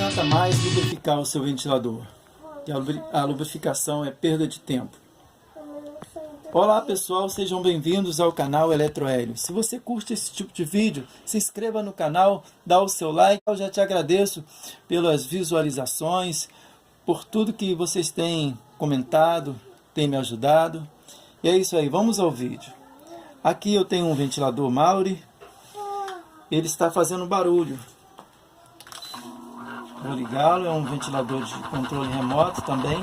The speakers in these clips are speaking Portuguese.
adianta mais lubrificar o seu ventilador. E a lubrificação é perda de tempo. Olá pessoal, sejam bem-vindos ao canal Eletrohélio. Se você curte esse tipo de vídeo, se inscreva no canal, dá o seu like. Eu já te agradeço pelas visualizações, por tudo que vocês têm comentado, têm me ajudado. E é isso aí, vamos ao vídeo. Aqui eu tenho um ventilador Mauri, ele está fazendo barulho. Vou ligá-lo, é um ventilador de controle remoto também.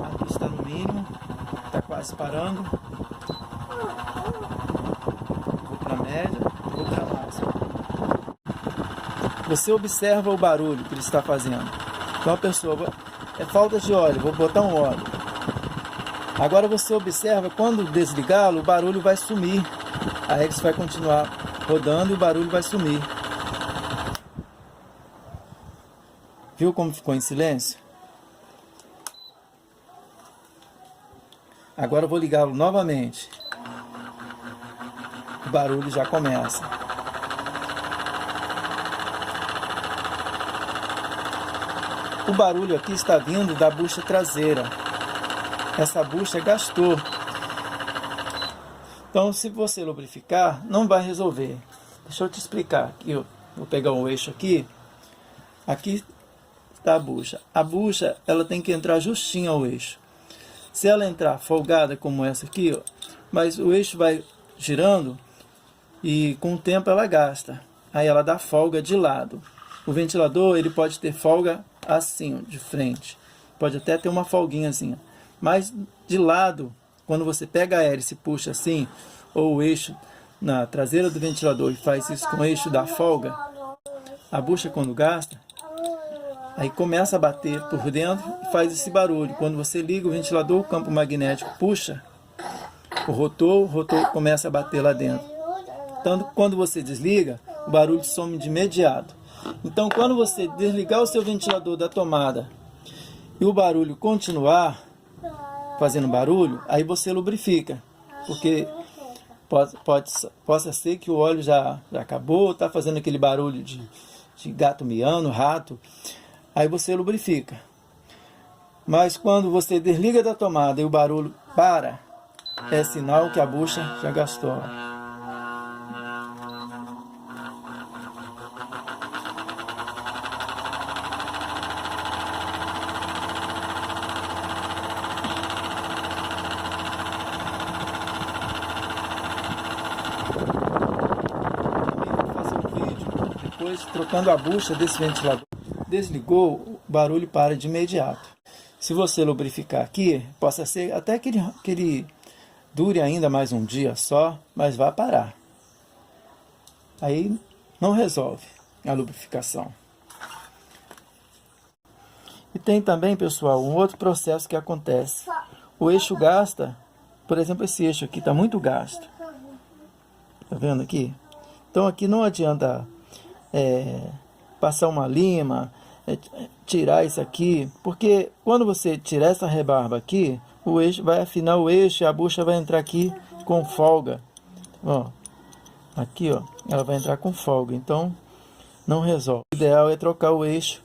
Aqui está no mínimo, está quase parando. Vou para a média, vou para a máxima. Você observa o barulho que ele está fazendo. Então a pessoa, é falta de óleo, vou botar um óleo. Agora você observa, quando desligá-lo, o barulho vai sumir. A hélice vai continuar rodando e o barulho vai sumir. Viu como ficou em silêncio? Agora eu vou ligá-lo novamente. O barulho já começa. O barulho aqui está vindo da bucha traseira. Essa bucha gastou. Então, se você lubrificar, não vai resolver. Deixa eu te explicar. Aqui, eu vou pegar um eixo aqui. Aqui está a bucha. A bucha, ela tem que entrar justinho ao eixo. Se ela entrar folgada como essa aqui, ó, mas o eixo vai girando e com o tempo ela gasta. Aí ela dá folga de lado. O ventilador, ele pode ter folga assim, ó, de frente. Pode até ter uma folguinhazinha. Mas de lado, quando você pega a hélice e puxa assim, ou o eixo na traseira do ventilador e faz isso com o eixo da folga, a bucha quando gasta, aí começa a bater por dentro e faz esse barulho. Quando você liga o ventilador, o campo magnético puxa o rotor começa a bater lá dentro. Tanto quando você desliga, o barulho some de imediato. Então quando você desligar o seu ventilador da tomada e o barulho continuar fazendo barulho, aí você lubrifica, porque possa ser que o óleo já acabou, está fazendo aquele barulho de gato miando, rato, aí você lubrifica. Mas quando você desliga da tomada e o barulho para, é sinal que a bucha já gastou. Depois, trocando a bucha desse ventilador, desligou, o barulho para de imediato. Se você lubrificar aqui, possa ser até que ele dure ainda mais um dia só, mas vai parar. Aí não resolve a lubrificação. E tem também, pessoal, um outro processo que acontece. O eixo gasta, por exemplo, esse eixo aqui está muito gasto. Tá vendo aqui? Então aqui não adianta passar uma lima, tirar isso aqui, porque quando você tirar essa rebarba aqui, o eixo vai afinar o eixo e a bucha vai entrar aqui com folga. Ó, aqui ó, ela vai entrar com folga, então não resolve. O ideal é trocar o eixo.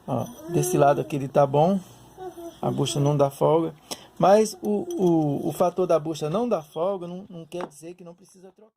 Ó, desse lado aqui ele tá bom, a bucha não dá folga, mas o fator da bucha não dar folga não quer dizer que não precisa trocar.